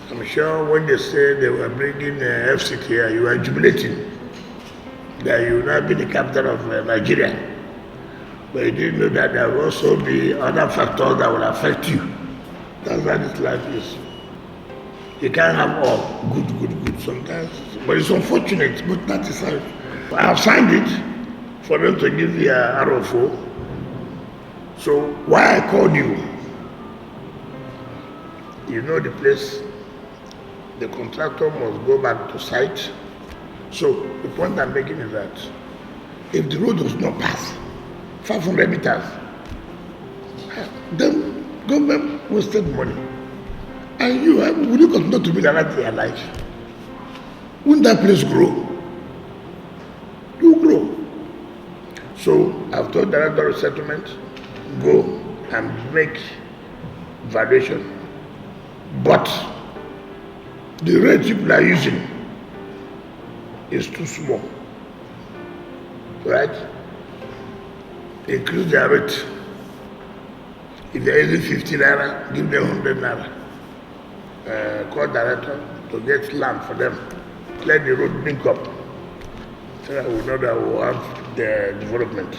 I'm sure when they say they were bringing FCT here, you were jubilating that you will not be the capital of Nigeria. But you didn't know that there will also be other factors that will affect you. That's how this life is. You can't have all good sometimes. But it's unfortunate, but that is how I have signed it for them to give the RFO. So why I called you, you know the place, the contractor must go back to site. So the point I'm making is that if the road does not pass 500 meters, then government wasted money. And you, will you continue to be the right in your life? Won't that place grow? You grow. So I've told the director of settlement, go and make valuation. But the rate people are using is too small. Right? Increase their rate. If they're using 50 naira, give them 100 naira. Call director to get land for them. Let the road link up. So that we know that we will have the development.